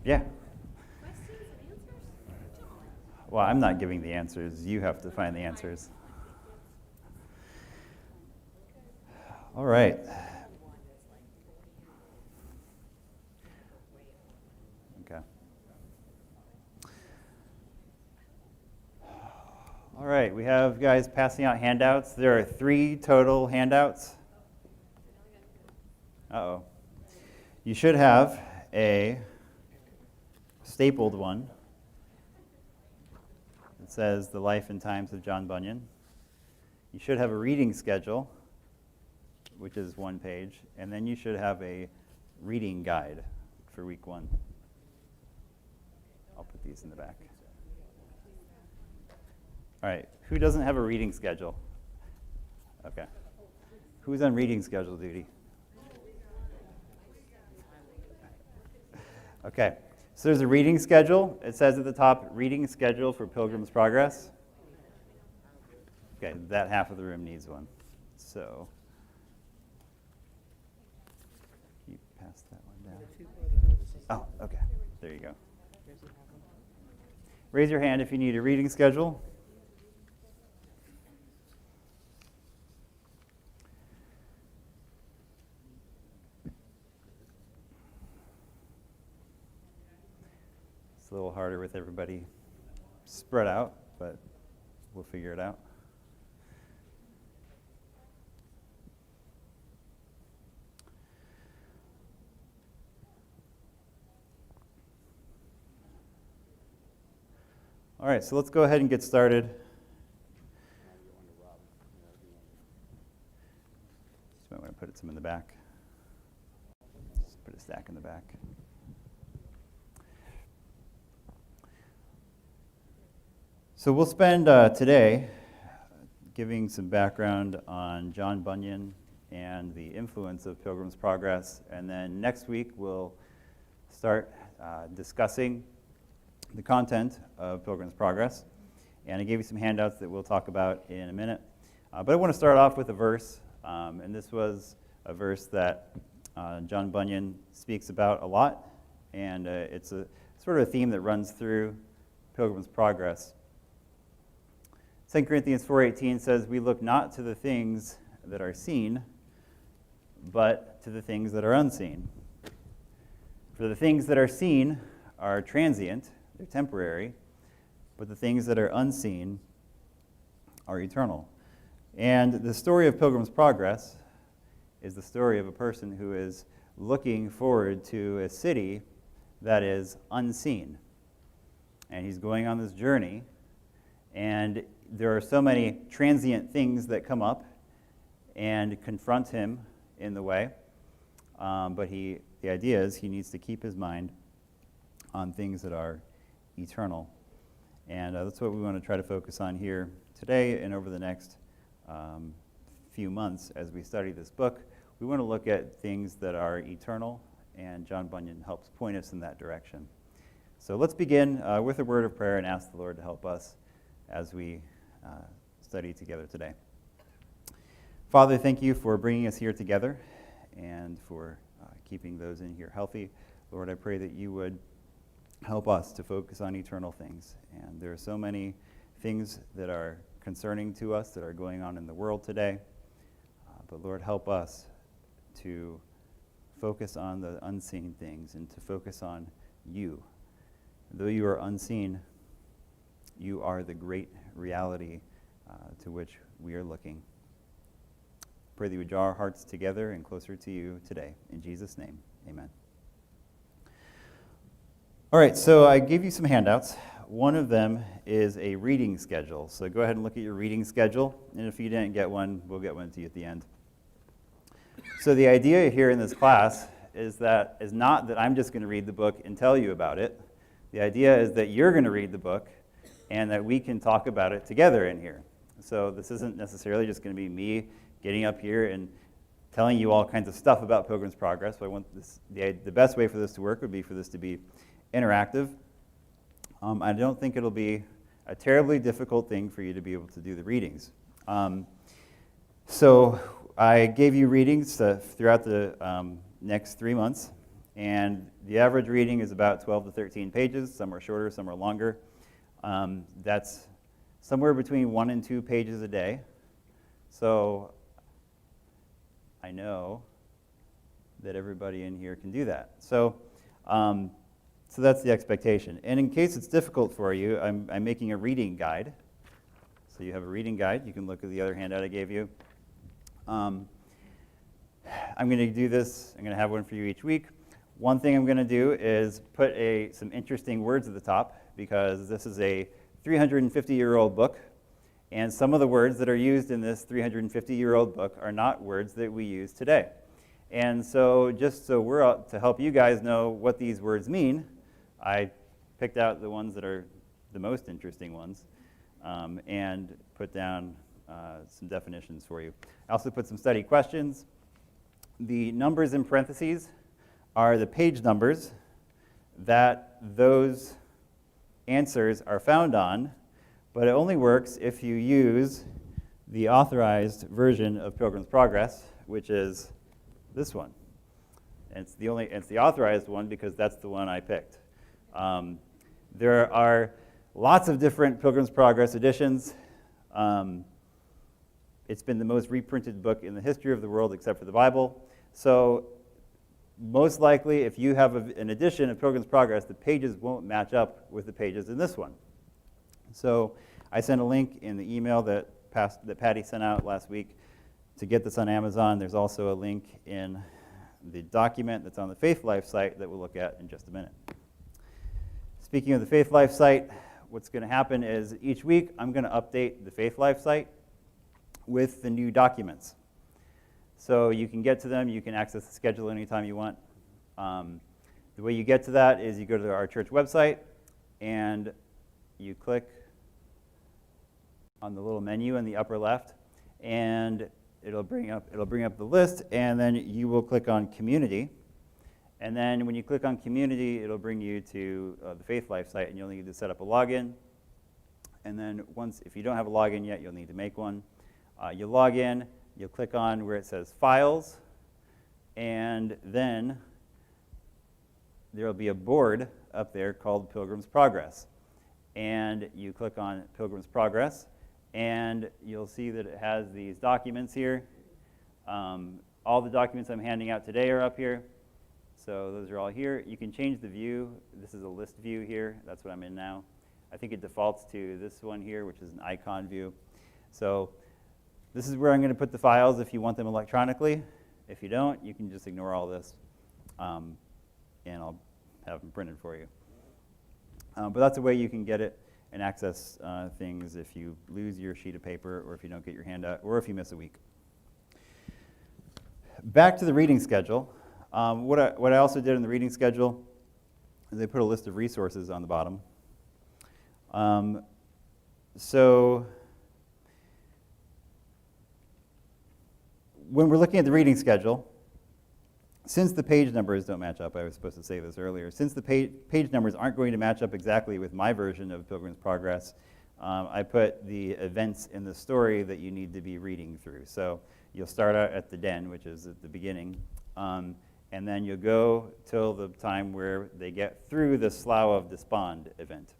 Yeah. Questions and answers? John. Well, I'm not giving the answers. You have to find the answers. All right. Okay. All right, we have guys passing out handouts. There are 3 total handouts. Uh-oh. You should have a stapled one. It says The Life and Times of John Bunyan. You should have a reading schedule, which is 1 page, and then you should have a reading guide for week 1. I'll put these in the back. All right, who doesn't have a reading schedule? Okay. Who's on reading schedule duty? Okay, so there's a reading schedule. It says at the top, reading schedule for Pilgrim's Progress. Okay, that half of the room needs one. So, you pass that one down. Oh, okay, there you go. Raise your hand if you need a reading schedule. It's a little harder with everybody spread out, but we'll figure it out. All right, so let's go ahead and get started. Just might want to put some in the back. Just put a stack in the back. So we'll spend today giving some background on John Bunyan and the influence of Pilgrim's Progress, and then next week we'll start discussing the content of Pilgrim's Progress. And I gave you some handouts that we'll talk about in a minute. But I want to start off with a verse, and this was a verse that John Bunyan speaks about a lot, and it's a sort of a theme that runs through Pilgrim's Progress. 2 Corinthians 4:18 says, "We look not to the things that are seen, but to the things that are unseen. For the things that are seen are transient, they're temporary, but the things that are unseen are eternal." And the story of Pilgrim's Progress is the story of a person who is looking forward to a city that is unseen. And he's going on this journey, and there are so many transient things that come up and confront him in the way. But the idea is he needs to keep his mind on things that are eternal. And that's what we want to try to focus on here today and over the next few months as we study this book. We want to look at things that are eternal, and John Bunyan helps point us in that direction. So let's begin with a word of prayer and ask the Lord to help us as we study together today. Father, thank you for bringing us here together and for keeping those in here healthy. Lord, I pray that you would help us to focus on eternal things. And there are so many things that are concerning to us that are going on in the world today. But Lord, help us to focus on the unseen things and to focus on you. Though you are unseen, you are the great reality to which we are looking. Pray that you would draw our hearts together and closer to you today. In Jesus' name, amen. All right, so I gave you some handouts. One of them is a reading schedule. So go ahead and look at your reading schedule. And if you didn't get one, we'll get one to you at the end. So the idea here in this class is not that I'm just going to read the book and tell you about it. The idea is that you're going to read the book and that we can talk about it together in here. So this isn't necessarily just going to be me getting up here and telling you all kinds of stuff about Pilgrim's Progress. But I want the best way for this to work would be for this to be interactive. I don't think it'll be a terribly difficult thing for you to be able to do the readings. So I gave you readings throughout the next 3 months, And the average reading is about 12 to 13 pages. Some are shorter, some are longer. That's somewhere between 1 and 2 pages a day. So I know that everybody in here can do that. So that's the expectation. And in case it's difficult for you, I'm making a reading guide. So you have a reading guide. You can look at the other handout I gave you. I'm going to do this. I'm going to have one for you each week. One thing I'm going to do is put some interesting words at the top, because this is a 350-year-old book, and some of the words that are used in this 350-year-old book are not words that we use today. And so just so we're out to help you guys know what these words mean, I picked out the ones that are the most interesting ones and put down some definitions for you. I also put some study questions. The numbers in parentheses are the page numbers that those answers are found on, but it only works if you use the authorized version of Pilgrim's Progress, which is this one. And it's the authorized one because that's the one I picked. There are lots of different Pilgrim's Progress editions. It's been the most reprinted book in the history of the world except for the Bible. So most likely, if you have an edition of Pilgrim's Progress, the pages won't match up with the pages in this one. So I sent a link in the email that Patty sent out last week to get this on Amazon. There's also a link in the document that's on the Faith Life site that we'll look at in just a minute. Speaking of the Faith Life site, what's going to happen is each week I'm going to update the Faith Life site with the new documents. So you can get to them, you can access the schedule anytime you want. The way you get to that is you go to our church website and you click on the little menu in the upper left, and it'll bring up the list, and then you will click on Community. And then when you click on Community, it'll bring you to the Faith Life site, and you'll need to set up a login. And then if you don't have a login yet, you'll need to make one. You'll log in, you'll click on where it says Files, and then there will be a board up there called Pilgrim's Progress. And you click on Pilgrim's Progress, and you'll see that it has these documents here. All the documents I'm handing out today are up here. So those are all here. You can change the view. This is a list view here. That's what I'm in now. I think it defaults to this one here, which is an icon view. So this is where I'm going to put the files if you want them electronically. If you don't, you can just ignore all this, and I'll have them printed for you. But that's a way you can get it and access things if you lose your sheet of paper, or if you don't get your handout, or if you miss a week. Back to the reading schedule. What I also did in the reading schedule is I put a list of resources on the bottom. So when we're looking at the reading schedule, since the page numbers don't match up, I was supposed to say this earlier, since the page numbers aren't going to match up exactly with my version of Pilgrim's Progress, I put the events in the story that you need to be reading through. So you'll start out at the den, which is at the beginning, and then you'll go till the time where they get through the Slough of Despond event.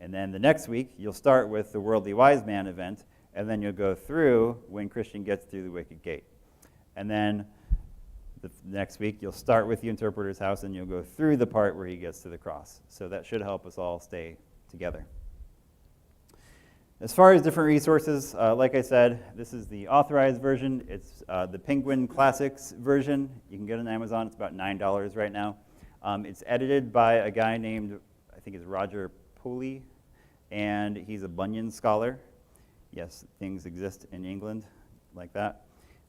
And then the next week, you'll start with the Worldly Wise Man event, and then you'll go through when Christian gets through the wicket gate. And then the next week, you'll start with the interpreter's house, and you'll go through the part where he gets to the cross. So that should help us all stay together. As far as different resources, like I said, this is the authorized version. It's the Penguin Classics version. You can get it on Amazon. It's about $9 right now. It's edited by a guy named, I think it's Roger Pulley, and he's a Bunyan scholar. Yes, things exist in England like that.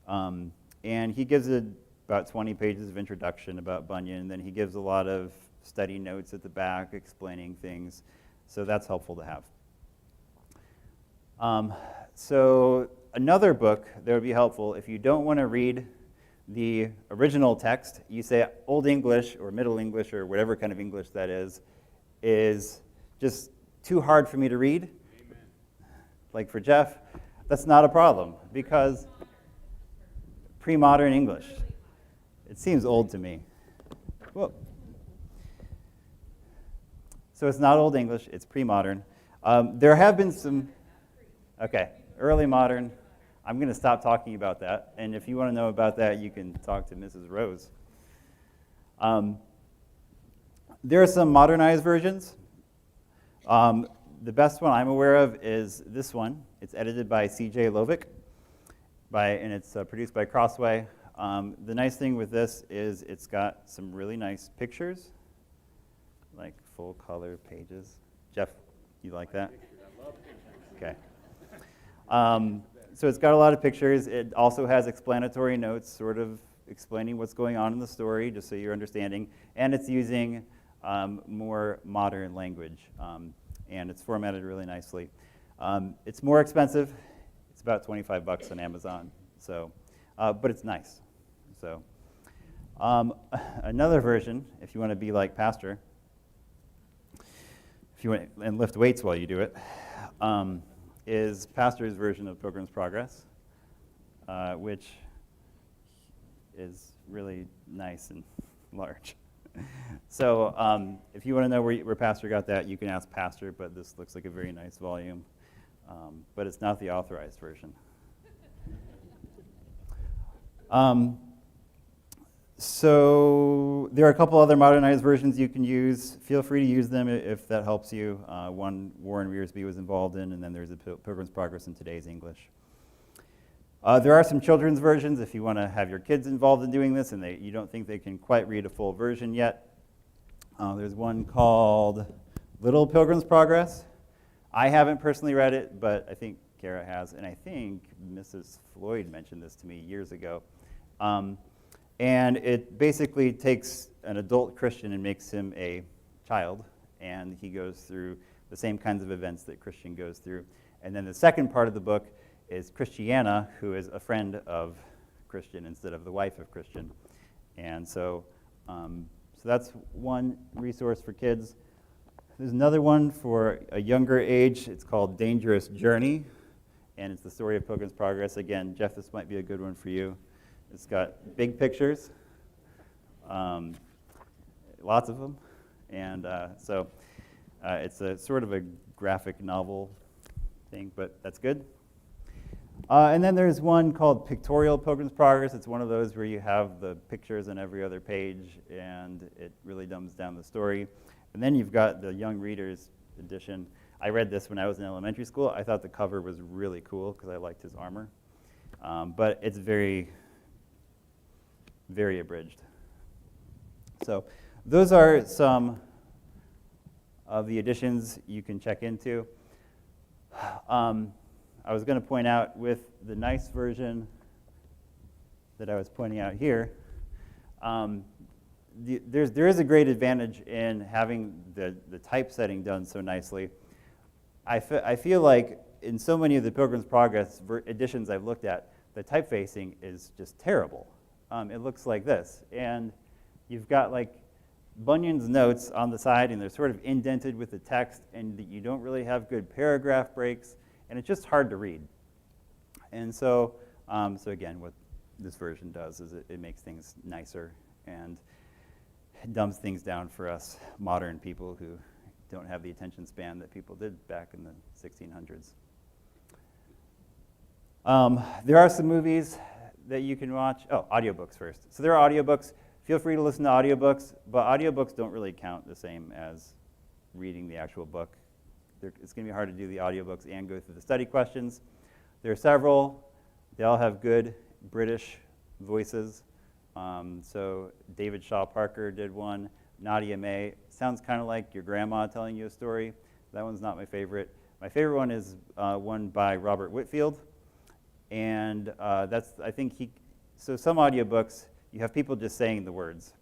And he gives it about 20 pages of introduction about Bunyan, and then he gives a lot of study notes at the back explaining things. So that's helpful to have. So another book that would be helpful, if you don't want to read the original text, you say Old English or Middle English or whatever kind of English that is just too hard for me to read. Amen. Like for Jeff, that's not a problem, because pre-modern English, it seems old to me. Well, so it's not Old English, it's pre-modern. There have been some, okay, early modern. I'm going to stop talking about that. And if you want to know about that, you can talk to Mrs. Rose. There are some modernized versions. The best one I'm aware of is this one. It's edited by C.J. Lovick, and it's produced by Crossway. The nice thing with this is it's got some really nice pictures, like full color pages. Jeff, you like that? Okay. So it's got a lot of pictures. It also has explanatory notes, sort of explaining what's going on in the story, just so you're understanding. And it's using more modern language, and it's formatted really nicely. It's more expensive. It's about $25 on Amazon. So, but it's nice. So, another version, if you want to be like Pastor, if you want and lift weights while you do it, is Pastor's version of Pilgrim's Progress, which is really nice and large. So if you want to know where Pastor got that, you can ask Pastor, but this looks like a very nice volume. But it's not the authorized version. So there are a couple other modernized versions you can use. Feel free to use them if that helps you. One Warren Wiersbe was involved in, and then there's a Pilgrim's Progress in today's English. There are some children's versions if you want to have your kids involved in doing this and you don't think they can quite read a full version yet. There's one called Little Pilgrim's Progress. I haven't personally read it, but I think Kara has, and I think Mrs. Floyd mentioned this to me years ago. And it basically takes an adult Christian and makes him a child, and he goes through the same kinds of events that Christian goes through. And then the second part of the book is Christiana, who is a friend of Christian instead of the wife of Christian. And so that's one resource for kids. There's another one for a younger age. It's called Dangerous Journey, and it's the story of Pilgrim's Progress. Again, Jeff, this might be a good one for you. It's got big pictures, lots of them, and so it's a sort of a graphic novel thing, but that's good. And then there's one called Pictorial Pilgrim's Progress. It's one of those where you have the pictures on every other page, and it really dumbs down the story. And then you've got the Young Readers edition. I read this when I was in elementary school. I thought the cover was really cool because I liked his armor, but it's very, very abridged. So those are some of the editions you can check into. I was going to point out with the nice version that I was pointing out here, there is a great advantage in having the typesetting done so nicely. I feel like in so many of the Pilgrim's Progress editions I've looked at, the typefacing is just terrible. It looks like this, and you've got like Bunyan's notes on the side, and they're sort of indented with the text, and you don't really have good paragraph breaks, and it's just hard to read. And so again, what this version does is it makes things nicer and dumbs things down for us modern people who don't have the attention span that people did back in the 1600s. There are some movies that you can watch. Oh, audiobooks first. So there are audiobooks. Feel free to listen to audiobooks, but audiobooks don't really count the same as reading the actual book. It's going to be hard to do the audiobooks and go through the study questions. There are several. They all have good British voices. So David Shaw Parker did one. Nadia May. Sounds kind of like your grandma telling you a story. That one's not my favorite. My favorite one is one by Robert Whitfield. And so some audiobooks, you have people just saying the words.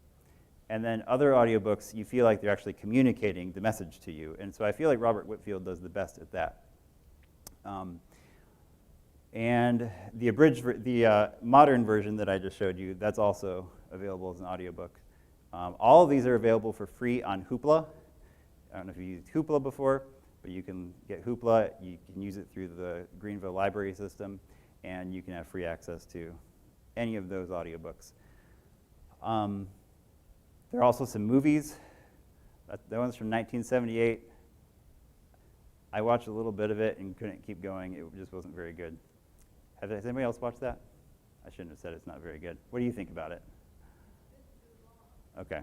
And then other audiobooks, you feel like they're actually communicating the message to you. And so I feel like Robert Whitfield does the best at that. And the modern version that I just showed you, that's also available as an audiobook. All of these are available for free on Hoopla. I don't know if you used Hoopla before, but you can get Hoopla. You can use it through the Greenville library system, and you can have free access to any of those audiobooks. There are also some movies. That one's from 1978. I watched a little bit of it and couldn't keep going. It just wasn't very good. Has anybody else watched that? I shouldn't have said it's not very good. What do you think about it? Okay.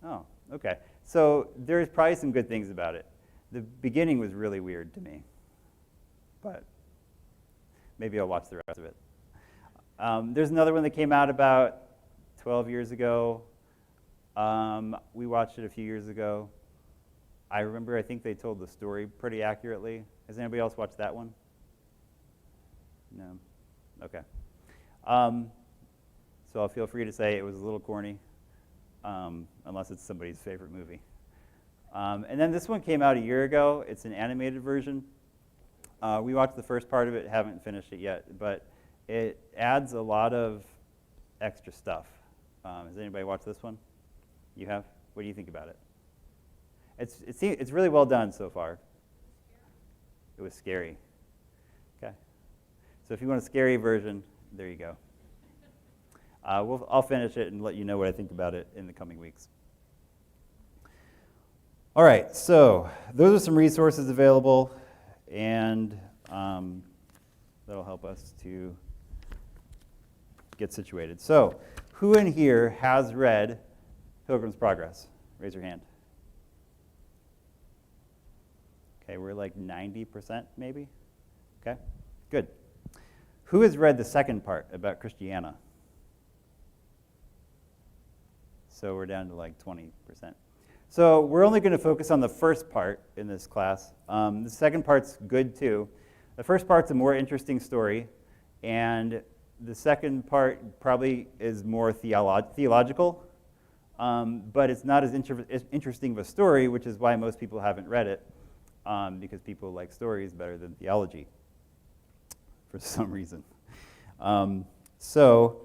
Oh, okay. So there's probably some good things about it. The beginning was really weird to me, but maybe I'll watch the rest of it. There's another one that came out about 12 years ago. We watched it a few years ago. I think they told the story pretty accurately. Has anybody else watched that one? No? Okay. So I'll feel free to say it was a little corny, unless it's somebody's favorite movie. And then this one came out a year ago. It's an animated version. We watched the first part of it, haven't finished it yet, but it adds a lot of extra stuff. Has anybody watched this one? You have? What do you think about it? It's really well done so far. It was scary. Okay. So if you want a scary version, there you go. I'll finish it and let you know what I think about it in the coming weeks. All right, so those are some resources available, and that'll help us to get situated. So who in here has read Pilgrim's Progress? Raise your hand. Okay, we're like 90% maybe. Okay, good. Who has read the second part about Christiana? So we're down to like 20%. So we're only going to focus on the first part in this class. The second part's good too. The first part's a more interesting story, and the second part probably is more theological, but it's not as interesting of a story, which is why most people haven't read it, because people like stories better than theology, for some reason. So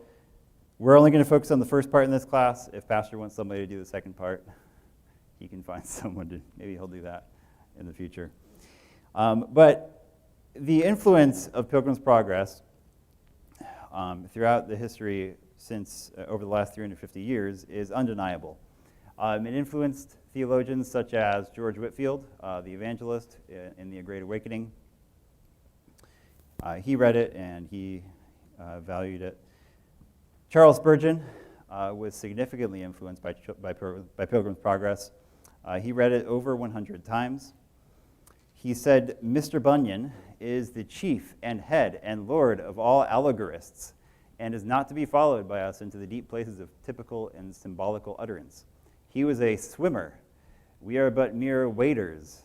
we're only going to focus on the first part in this class. If Pastor wants somebody to do the second part, he can find someone to, maybe he'll do that in the future. But the influence of Pilgrim's Progress throughout the history since over the last 350 years is undeniable. It influenced theologians such as George Whitefield, the evangelist in the Great Awakening. He read it and he valued it. Charles Spurgeon was significantly influenced by Pilgrim's Progress. He read it over 100 times. He said, "Mr. Bunyan is the chief and head and lord of all allegorists, and is not to be followed by us into the deep places of typical and symbolical utterance. He was a swimmer. We are but mere waders,"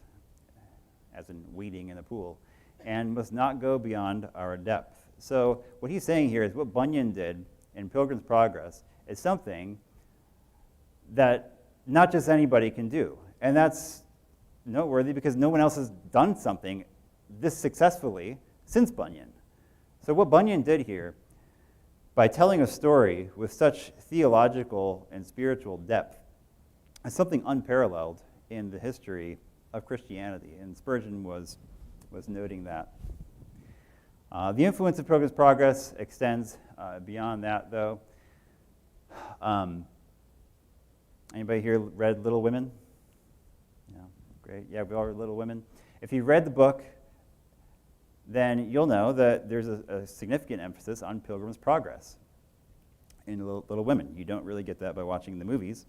as in wading in a pool, "and must not go beyond our depth." So what he's saying here is what Bunyan did in Pilgrim's Progress is something that not just anybody can do. And that's noteworthy because no one else has done something this successfully since Bunyan. So what Bunyan did here, by telling a story with such theological and spiritual depth, is something unparalleled in the history of Christianity. And Spurgeon was noting that. The influence of Pilgrim's Progress extends beyond that, though. Anybody here read Little Women? No? Great. Yeah, we all read Little Women. If you read the book, then you'll know that there's a significant emphasis on Pilgrim's Progress in Little Women. You don't really get that by watching the movies.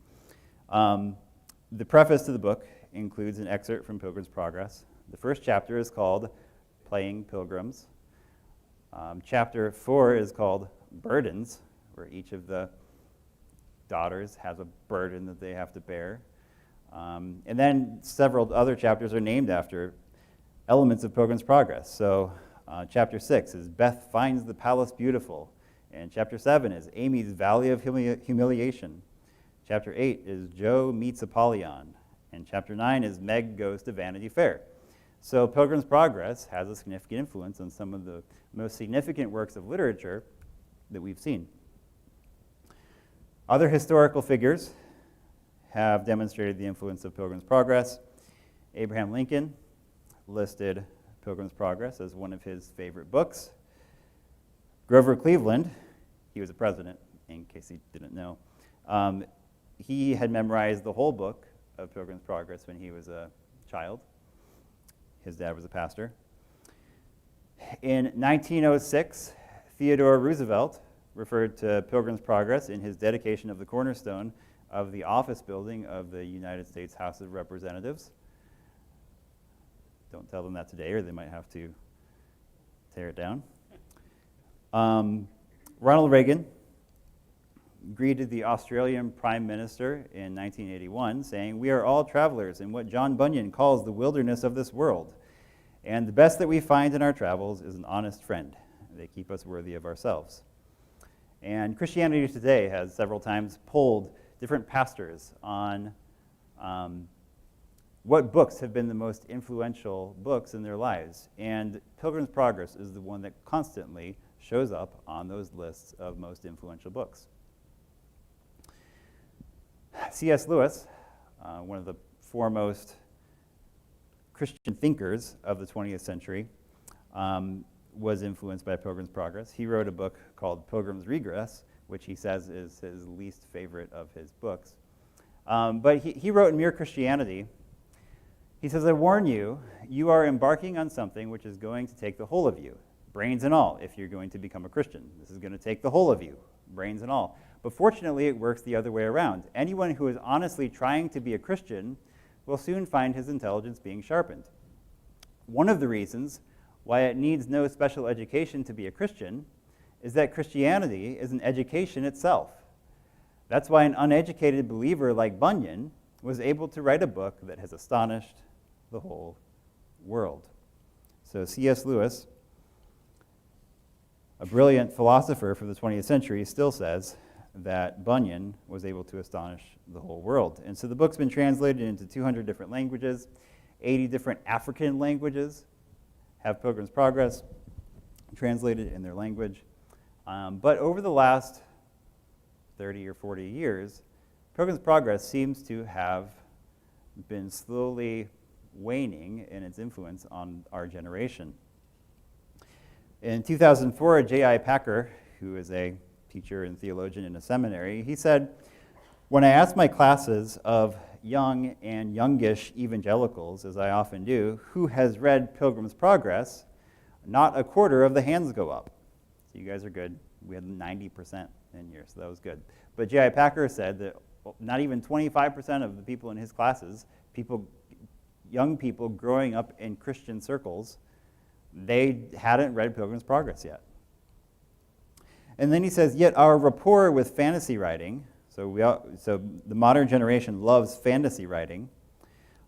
The preface to the book includes an excerpt from Pilgrim's Progress. The first chapter is called Playing Pilgrims. Chapter 4 is called Burdens, where each of the daughters has a burden that they have to bear. And then several other chapters are named after elements of Pilgrim's Progress. So chapter 6 is Beth finds the palace beautiful. And chapter 7 is Amy's Valley of Humiliation. Chapter 8 is Joe meets Apollyon. And chapter 9 is Meg goes to Vanity Fair. So Pilgrim's Progress has a significant influence on some of the most significant works of literature that we've seen. Other historical figures have demonstrated the influence of Pilgrim's Progress. Abraham Lincoln listed Pilgrim's Progress as one of his favorite books. Grover Cleveland, he was a president, in case he didn't know. He had memorized the whole book of Pilgrim's Progress when he was a child. His dad was a pastor. In 1906, Theodore Roosevelt referred to Pilgrim's Progress in his dedication of the cornerstone of the office building of the United States House of Representatives. Don't tell them that today, or they might have to tear it down. Ronald Reagan greeted the Australian Prime Minister in 1981, saying, "We are all travelers in what John Bunyan calls the wilderness of this world. And the best that we find in our travels is an honest friend. They keep us worthy of ourselves." And Christianity Today has several times polled different pastors on what books have been the most influential books in their lives. And Pilgrim's Progress is the one that constantly shows up on those lists of most influential books. C.S. Lewis, one of the foremost Christian thinkers of the 20th century, was influenced by Pilgrim's Progress. He wrote a book called Pilgrim's Regress, which he says is his least favorite of his books. But he wrote in Mere Christianity, he says, "I warn you, you are embarking on something which is going to take the whole of you, brains and all, if you're going to become a Christian. This is going to take the whole of you, brains and all. But fortunately, it works the other way around. Anyone who is honestly trying to be a Christian will soon find his intelligence being sharpened. One of the reasons why it needs no special education to be a Christian is that Christianity is an education itself. That's why an uneducated believer like Bunyan was able to write a book that has astonished the whole world." So C.S. Lewis, a brilliant philosopher for the 20th century, still says that Bunyan was able to astonish the whole world. And so the book's been translated into 200 different languages. 80 different African languages have Pilgrim's Progress translated in their language. But over the last 30 or 40 years, Pilgrim's Progress seems to have been slowly waning in its influence on our generation. In 2004, J.I. Packer, who is a teacher and theologian in a seminary, he said, "When I ask my classes of young and youngish evangelicals, as I often do, who has read Pilgrim's Progress, not a quarter of the hands go up." So you guys are good. We had 90% in here, so that was good. But J.I. Packer said that not even 25% of the people in his classes, young people growing up in Christian circles, they hadn't read Pilgrim's Progress yet. And then he says, "Yet our rapport with fantasy writing," so the modern generation loves fantasy writing,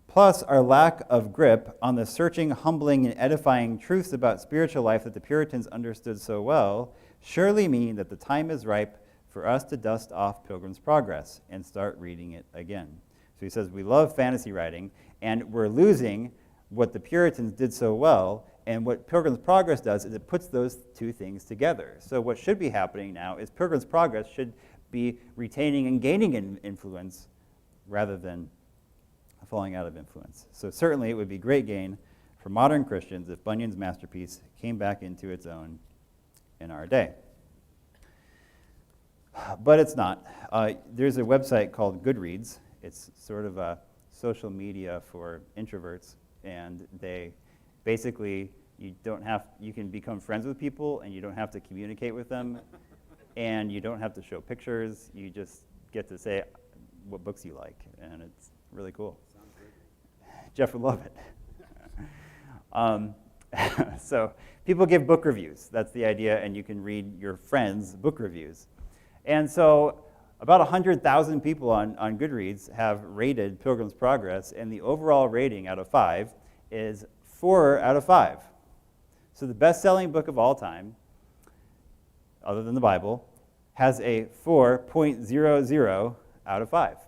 "plus our lack of grip on the searching, humbling, and edifying truths about spiritual life that the Puritans understood so well, surely mean that the time is ripe for us to dust off Pilgrim's Progress and start reading it again." So he says we love fantasy writing, and we're losing what the Puritans did so well, and what Pilgrim's Progress does is it puts those two things together. So what should be happening now is Pilgrim's Progress should be retaining and gaining in influence rather than falling out of influence. So certainly it would be great gain for modern Christians if Bunyan's masterpiece came back into its own in our day. But it's not. There's a website called Goodreads. It's sort of a social media for introverts, and they basically, you can become friends with people, and you don't have to communicate with them, and you don't have to show pictures. You just get to say what books you like, and it's really cool. Sounds good. Jeff would love it. So people give book reviews. That's the idea, and you can read your friends' book reviews. And so about 100,000 people on Goodreads have rated Pilgrim's Progress, and the overall rating out of 5 is 4 out of 5. So the best-selling book of all time, other than the Bible, has a 4.00 out of 5.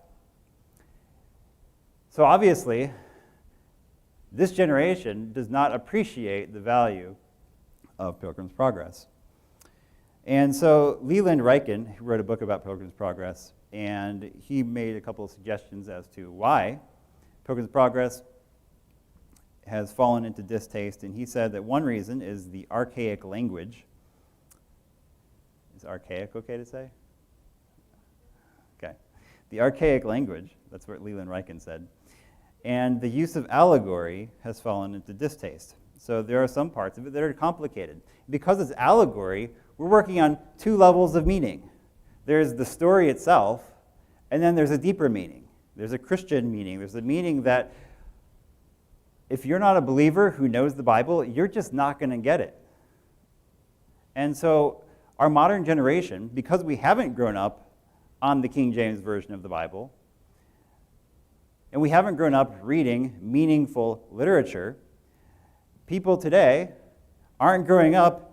So obviously, this generation does not appreciate the value of Pilgrim's Progress. And so Leland Ryken, who wrote a book about Pilgrim's Progress, and he made a couple of suggestions as to why Pilgrim's Progress has fallen into distaste, and he said that one reason is the archaic language. Is archaic okay to say? Okay. The archaic language, that's what Leland Ryken said. And the use of allegory has fallen into distaste. So there are some parts of it that are complicated. Because it's allegory, we're working on two levels of meaning. There's the story itself, and then there's a deeper meaning. There's a Christian meaning. There's a meaning that if you're not a believer who knows the Bible, you're just not going to get it. And so our modern generation, because we haven't grown up on the King James Version of the Bible, and we haven't grown up reading meaningful literature, people today aren't growing up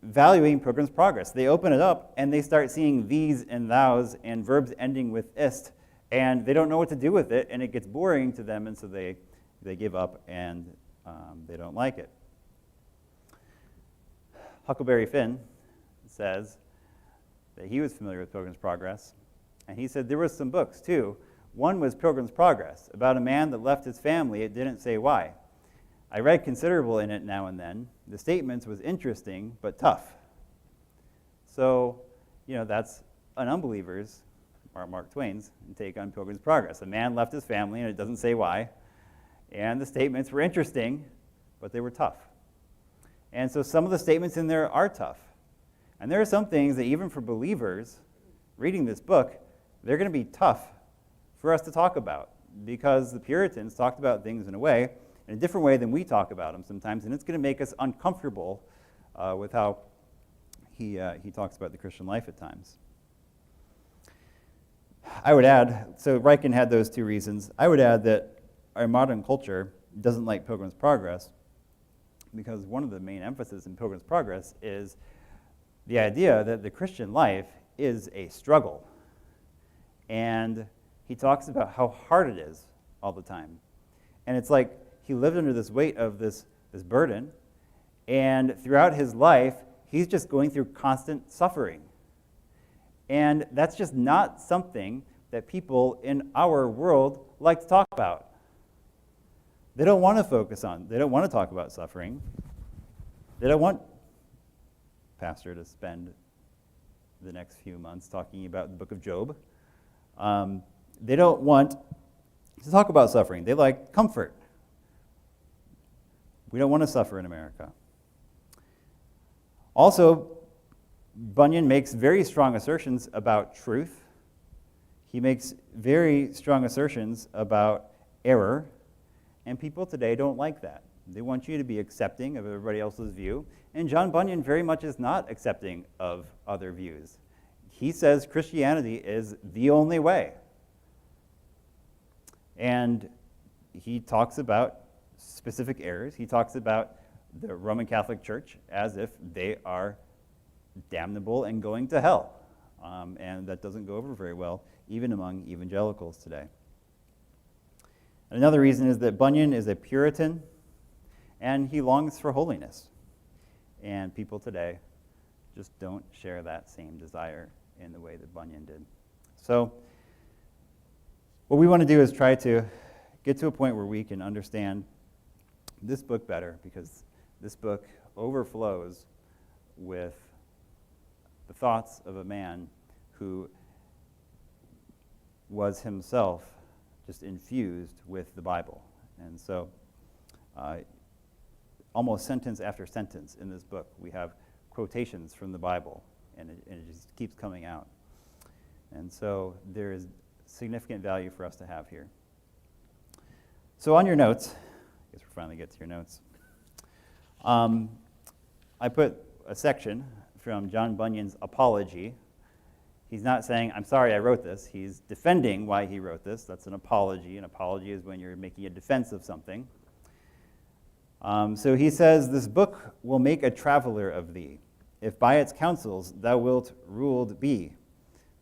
valuing Pilgrim's Progress. They open it up and they start seeing these and thous and verbs ending with ist, and they don't know what to do with it, and it gets boring to them, and so they give up and they don't like it. Huckleberry Finn says that he was familiar with Pilgrim's Progress, and he said there were some books too. One was Pilgrim's Progress, about a man that left his family. It didn't say why. I read considerable in it now and then. The statements was interesting, but tough. So, that's an unbeliever's, Mark Twain's, take on Pilgrim's Progress. A man left his family, and it doesn't say why. And the statements were interesting, but they were tough. And so some of the statements in there are tough. And there are some things that even for believers reading this book, they're going to be tough for us to talk about, because the Puritans talked about things in a different way than we talk about them sometimes, and it's going to make us uncomfortable with how he talks about the Christian life at times. I would add, so Ryken had those two reasons. I would add that our modern culture doesn't like Pilgrim's Progress because one of the main emphasis in Pilgrim's Progress is the idea that the Christian life is a struggle. And he talks about how hard it is all the time. And it's like he lived under this weight of this burden, and throughout his life, he's just going through constant suffering. And that's just not something that people in our world like to talk about. They don't want to focus on, they don't want to talk about suffering. They don't want pastor to spend the next few months talking about the book of Job. They don't want to talk about suffering. They like comfort. We don't want to suffer in America. Also, Bunyan makes very strong assertions about truth. He makes very strong assertions about error, and people today don't like that. They want you to be accepting of everybody else's view, and John Bunyan very much is not accepting of other views. He says Christianity is the only way. And he talks about specific errors. He talks about the Roman Catholic Church as if they are damnable and going to hell. And that doesn't go over very well, even among evangelicals today. Another reason is that Bunyan is a Puritan, and he longs for holiness. And people today just don't share that same desire in the way that Bunyan did. So what we want to do is try to get to a point where we can understand this book better, because this book overflows with the thoughts of a man who was himself just infused with the Bible. And so almost sentence after sentence in this book, we have quotations from the Bible, and it just keeps coming out. And so there is significant value for us to have here. So on your notes, I guess we're finally get to your notes. I put a section from John Bunyan's apology. He's not saying, I'm sorry I wrote this. He's defending why he wrote this. That's an apology. An apology is when you're making a defense of something. So he says, this book will make a traveler of thee, if by its counsels thou wilt ruled be.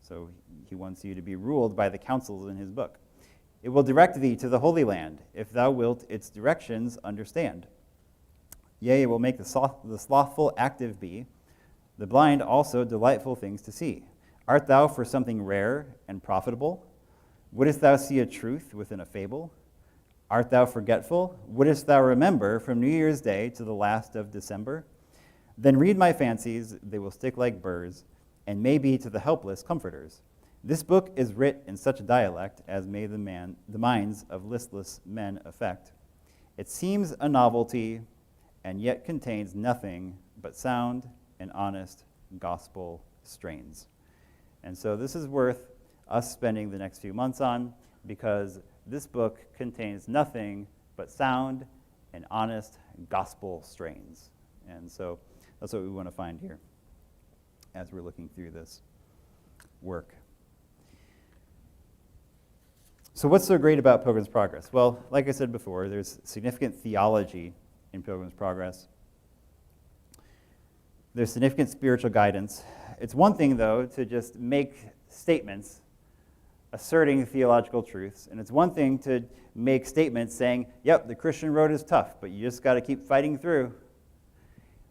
So he wants you to be ruled by the counsels in his book. It will direct thee to the Holy Land, if thou wilt its directions understand. Yea, it will make the slothful active be, the blind also delightful things to see. Art thou for something rare and profitable? Wouldest thou see a truth within a fable? Art thou forgetful? Wouldest thou remember from New Year's Day to the last of December? Then read my fancies, they will stick like burrs, and may be to the helpless comforters. This book is writ in such dialect as may the minds of listless men affect. It seems a novelty, and yet contains nothing but sound and honest gospel strains. And so this is worth us spending the next few months on, because this book contains nothing but sound and honest gospel strains. And so that's what we want to find here as we're looking through this work. So what's so great about Pilgrim's Progress? Well, like I said before, there's significant theology in Pilgrim's Progress. There's significant spiritual guidance. It's one thing, though, to just make statements asserting theological truths, and it's one thing to make statements saying, yep, the Christian road is tough, but you just got to keep fighting through.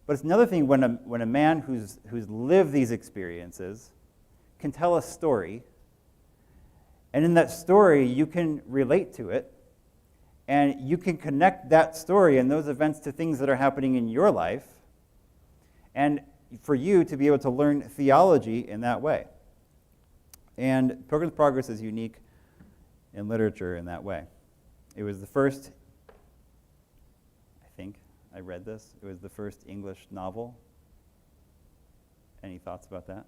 But it's another thing when a man who's lived these experiences can tell a story, and in that story you can relate to it, and you can connect that story and those events to things that are happening in your life, and for you to be able to learn theology in that way. And Pilgrim's Progress is unique in literature in that way. It was the first, I think I read this, it was the first English novel. Any thoughts about that?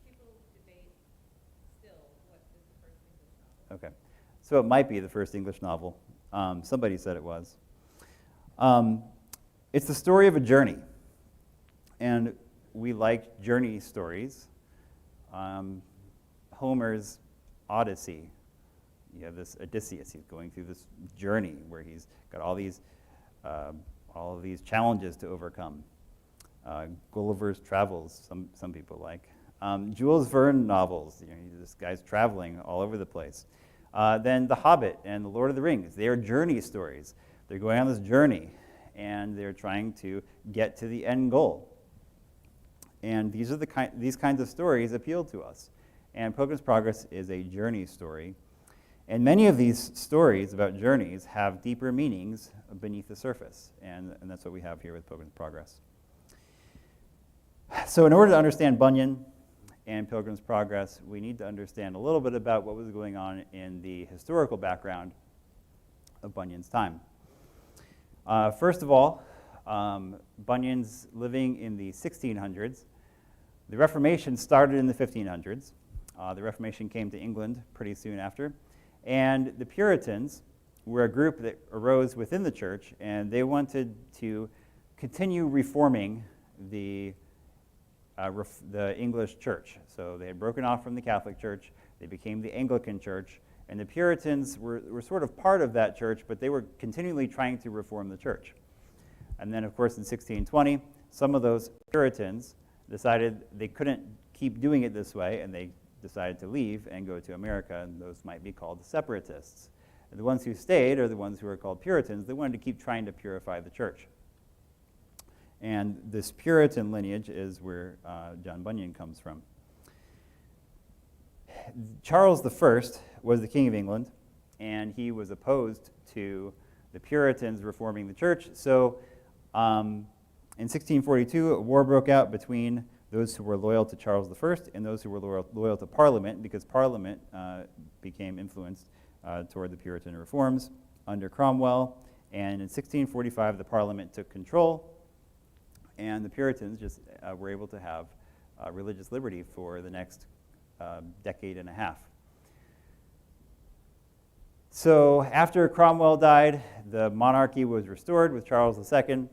People debate still what is the first English novel. Okay. So it might be the first English novel. Somebody said it was. It's the story of a journey. And we like journey stories. Homer's Odyssey. You have this Odysseus. He's going through this journey where he's got all of these challenges to overcome. Gulliver's Travels, some people like. Jules Verne novels. This guy's traveling all over the place. Then The Hobbit and The Lord of the Rings. They are journey stories. They're going on this journey, and they're trying to get to the end goal. And these kinds of stories appeal to us. And Pilgrim's Progress is a journey story. And many of these stories about journeys have deeper meanings beneath the surface. And that's what we have here with Pilgrim's Progress. So in order to understand Bunyan and Pilgrim's Progress, we need to understand a little bit about what was going on in the historical background of Bunyan's time. First of all, Bunyan's living in the 1600s. The Reformation started in the 1500s. The Reformation came to England pretty soon after. And the Puritans were a group that arose within the church, and they wanted to continue reforming the English church. So they had broken off from the Catholic Church. They became the Anglican Church. And the Puritans were sort of part of that church, but they were continually trying to reform the church. And then, of course, in 1620, some of those Puritans decided they couldn't keep doing it this way, and they decided to leave and go to America, and those might be called separatists. And the ones who stayed are the ones who are called Puritans. They wanted to keep trying to purify the church. And this Puritan lineage is where John Bunyan comes from. Charles I was the King of England, and he was opposed to the Puritans reforming the church. So in 1642, a war broke out between those who were loyal to Charles I and those who were loyal to Parliament, because Parliament became influenced toward the Puritan reforms under Cromwell. And in 1645, the Parliament took control, and the Puritans just were able to have religious liberty for the next decade and a half. So after Cromwell died, the monarchy was restored with Charles II,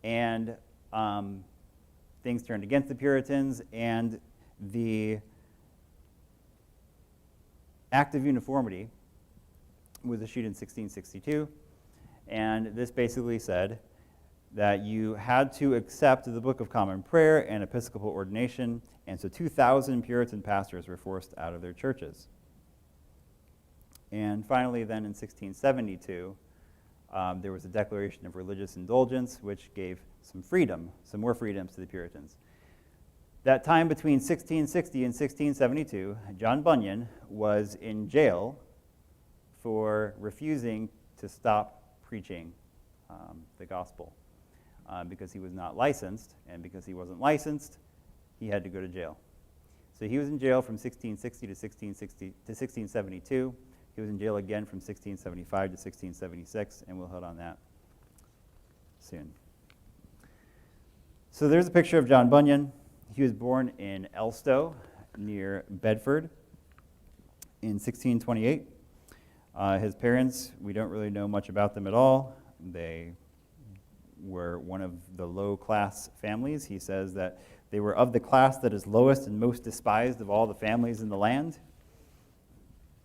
and things turned against the Puritans, and the Act of Uniformity was issued in 1662, and this basically said that you had to accept the Book of Common Prayer and Episcopal ordination, and so 2,000 Puritan pastors were forced out of their churches. And finally, then in 1672, there was a Declaration of Religious Indulgence, which gave some more freedoms to the Puritans. That time between 1660 and 1672, John Bunyan was in jail for refusing to stop preaching the gospel because he was not licensed, and because he wasn't licensed, he had to go to jail. So he was in jail from 1660 to 1672. He was in jail again from 1675 to 1676, and we'll hit on that soon. So there's a picture of John Bunyan. He was born in Elstow, near Bedford, in 1628. His parents, we don't really know much about them at all. They were one of the low-class families. He says that they were of the class that is lowest and most despised of all the families in the land.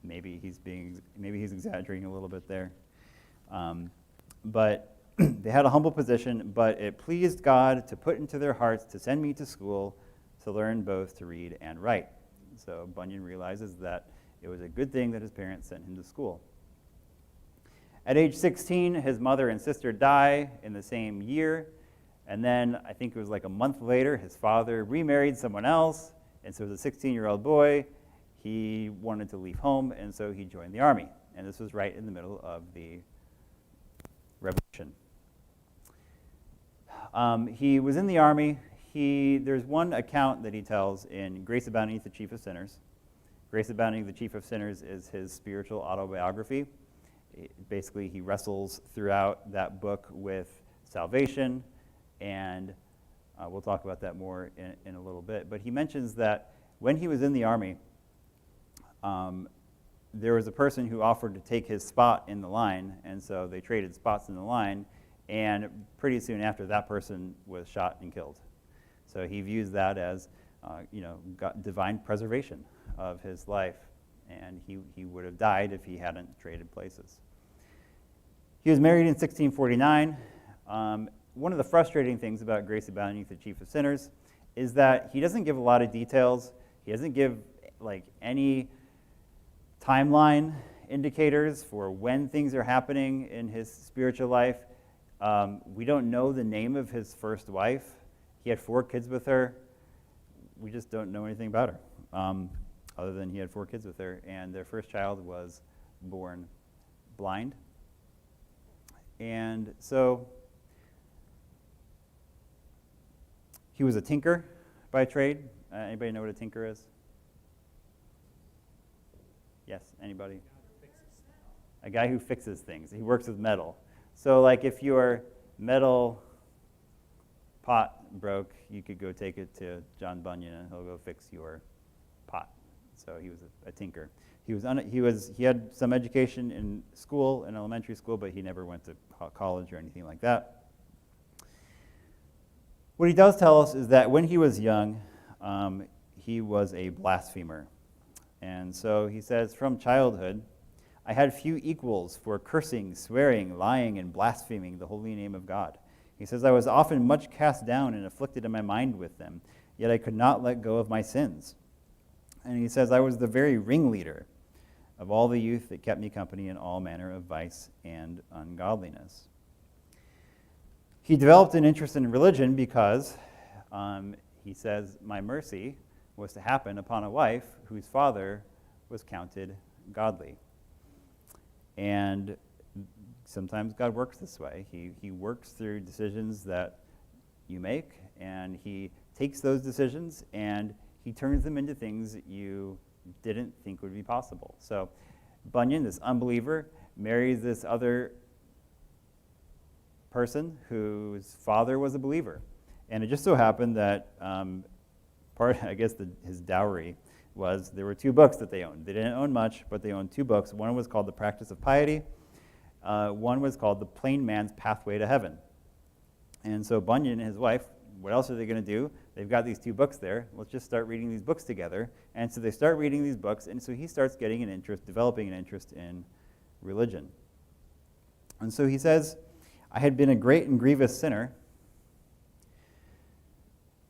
Maybe he's exaggerating a little bit there. But they had a humble position, but it pleased God to put into their hearts to send me to school to learn both to read and write. So Bunyan realizes that it was a good thing that his parents sent him to school. At age 16, his mother and sister die in the same year. And then I think it was like a month later, his father remarried someone else. And so as a 16-year-old boy, he wanted to leave home, and so he joined the army. And this was right in the middle of the Revolution. He was in the army. There's one account that he tells in Grace Abounding to the Chief of Sinners. Grace Abounding to the Chief of Sinners is his spiritual autobiography. Basically, he wrestles throughout that book with salvation, and we'll talk about that more in a little bit. But he mentions that when he was in the army, there was a person who offered to take his spot in the line, and so they traded spots in the line, and pretty soon after, that person was shot and killed. So he views that as divine preservation of his life, and he would have died if he hadn't traded places. He was married in 1649. One of the frustrating things about Grace Abounding to the Chief of Sinners is that he doesn't give a lot of details. He doesn't give any timeline indicators for when things are happening in his spiritual life. We don't know the name of his first wife. He had 4 kids with her. We just don't know anything about her, other than he had 4 kids with her, and their first child was born blind. And so he was a tinker by trade. Anybody know what a tinker is? Yes, anybody? A guy who fixes things. He works with metal. So if your metal pot broke, you could go take it to John Bunyan and he'll go fix your pot. So he was a tinker. He had some education in school, in elementary school, but he never went to college or anything like that. What he does tell us is that when he was young, he was a blasphemer. And so he says, from childhood, I had few equals for cursing, swearing, lying, and blaspheming the holy name of God. He says, I was often much cast down and afflicted in my mind with them, yet I could not let go of my sins. And he says, I was the very ringleader of all the youth that kept me company in all manner of vice and ungodliness. He developed an interest in religion because, he says, my mercy was to happen upon a wife whose father was counted godly. And sometimes God works this way. He works through decisions that you make, and he takes those decisions and he turns them into things that you didn't think would be possible. So Bunyan, this unbeliever, marries this other person whose father was a believer. And it just so happened that his dowry was there were 2 books that they owned. They didn't own much, but they owned 2 books. One was called The Practice of Piety. One was called The Plain Man's Pathway to Heaven. And so Bunyan and his wife, what else are they going to do? They've got these 2 books there. Let's just start reading these books together. And so they start reading these books, and so he starts getting an interest, developing an interest in religion. And so he says, I had been a great and grievous sinner,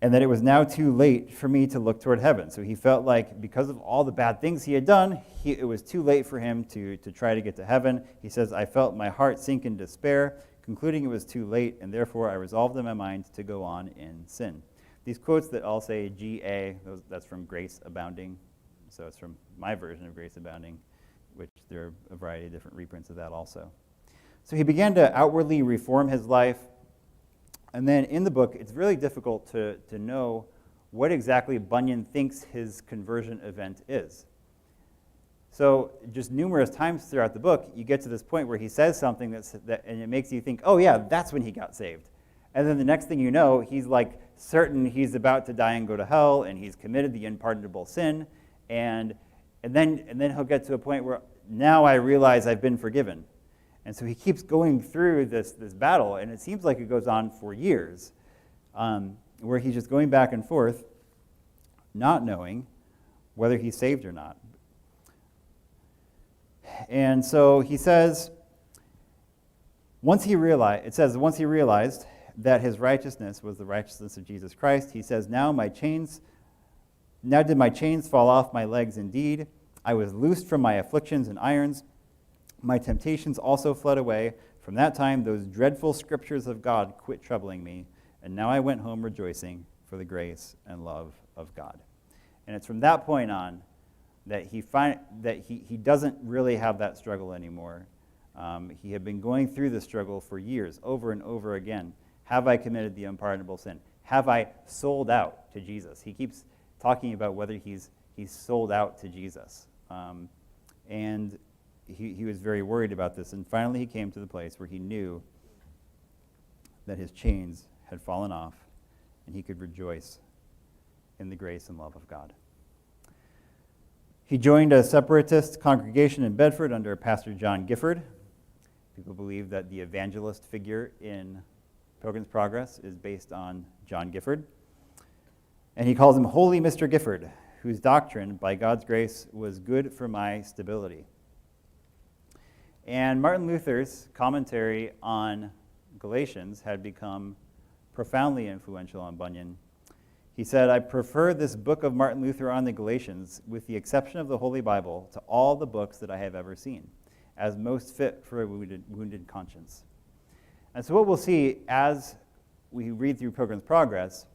and that it was now too late for me to look toward heaven. So he felt like because of all the bad things he had done, it was too late for him to try to get to heaven. He says, I felt my heart sink in despair, concluding it was too late, and therefore I resolved in my mind to go on in sin. These quotes that all say G.A., that's from Grace Abounding. So it's from my version of Grace Abounding, which there are a variety of different reprints of that also. So he began to outwardly reform his life. And then in the book, it's really difficult to know what exactly Bunyan thinks his conversion event is. So just numerous times throughout the book, you get to this point where he says something and it makes you think, oh yeah, that's when he got saved. And then the next thing you know, he's like certain he's about to die and go to hell, and he's committed the unpardonable sin, and then he'll get to a point where now I realize I've been forgiven. And so he keeps going through this battle, and it seems like it goes on for years, where he's just going back and forth, not knowing whether he's saved or not. And so he says, once he realized that his righteousness was the righteousness of Jesus Christ, he says, now did my chains fall off my legs indeed. I was loosed from my afflictions and irons. My temptations also fled away. From that time, those dreadful scriptures of God quit troubling me, and now I went home rejoicing for the grace and love of God. And it's from that point on that he doesn't really have that struggle anymore. He had been going through the struggle for years, over and over again. Have I committed the unpardonable sin? Have I sold out to Jesus? He keeps talking about whether he's sold out to Jesus. And he was very worried about this. And finally he came to the place where he knew that his chains had fallen off and he could rejoice in the grace and love of God. He joined a separatist congregation in Bedford under Pastor John Gifford. People believe that the evangelist figure in Pilgrim's Progress is based on John Gifford. And he calls him Holy Mr. Gifford, whose doctrine, by God's grace, was good for my stability. And Martin Luther's commentary on Galatians had become profoundly influential on Bunyan. He said, I prefer this book of Martin Luther on the Galatians, with the exception of the Holy Bible, to all the books that I have ever seen, as most fit for a wounded conscience. And so what we'll see as we read through Pilgrim's Progress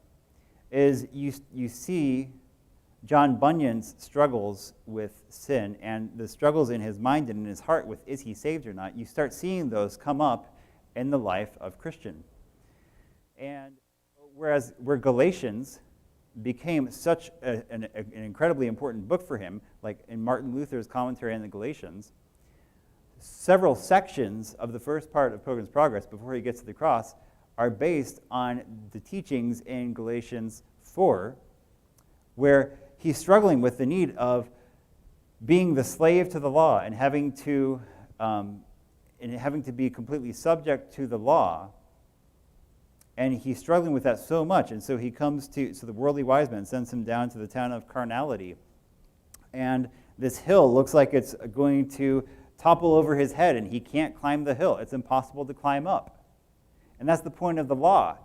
is you see John Bunyan's struggles with sin and the struggles in his mind and in his heart with is he saved or not. You start seeing those come up in the life of Christian. And where Galatians became such an incredibly important book for him, like in Martin Luther's commentary on the Galatians, several sections of the first part of Pilgrim's Progress before he gets to the cross are based on the teachings in Galatians 4, where he's struggling with the need of being the slave to the law and having to be completely subject to the law. And he's struggling with that so much. And so he comes so the worldly wise man sends him down to the town of Carnality. And this hill looks like it's going to topple over his head, and he can't climb the hill. It's impossible to climb up. And that's the point of the law.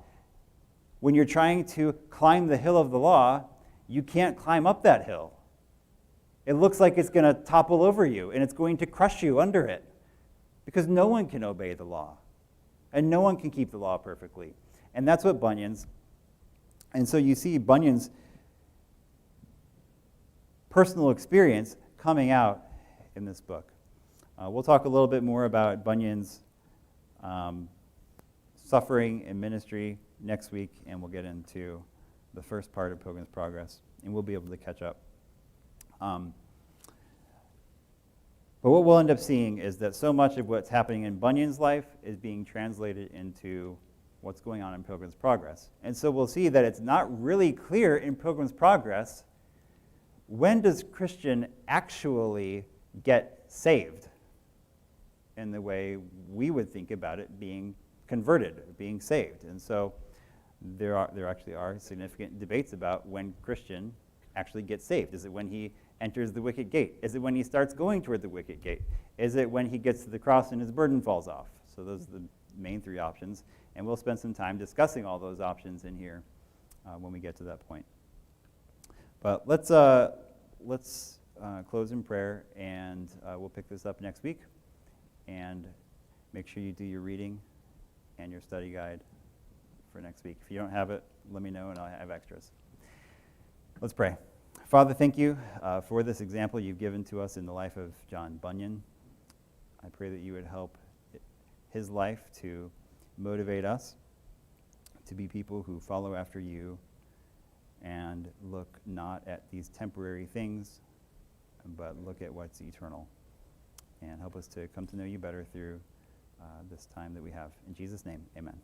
When you're trying to climb the hill of the law, you can't climb up that hill. It looks like it's going to topple over you, and it's going to crush you under it, because no one can obey the law, and no one can keep the law perfectly. And that's what Bunyan's. And so you see Bunyan's personal experience coming out in this book. We'll talk a little bit more about Bunyan's suffering and ministry next week, and we'll get into the first part of Pilgrim's Progress, and we'll be able to catch up. But what we'll end up seeing is that so much of what's happening in Bunyan's life is being translated into what's going on in Pilgrim's Progress. And so we'll see that it's not really clear in Pilgrim's Progress, when does Christian actually get saved in the way we would think about it being converted, being saved. And so there actually are significant debates about when Christian actually gets saved. Is it when he enters the wicket gate? Is it when he starts going toward the wicket gate? Is it when he gets to the cross and his burden falls off? So those are the main three options. And we'll spend some time discussing all those options in here when we get to that point. But let's close in prayer, and we'll pick this up next week. And make sure you do your reading and your study guide for next week. If you don't have it, let me know, and I'll have extras. Let's pray. Father, thank you for this example you've given to us in the life of John Bunyan. I pray that you would help his life to motivate us to be people who follow after you and look not at these temporary things, but look at what's eternal. And help us to come to know you better through this time that we have. In Jesus' name, amen.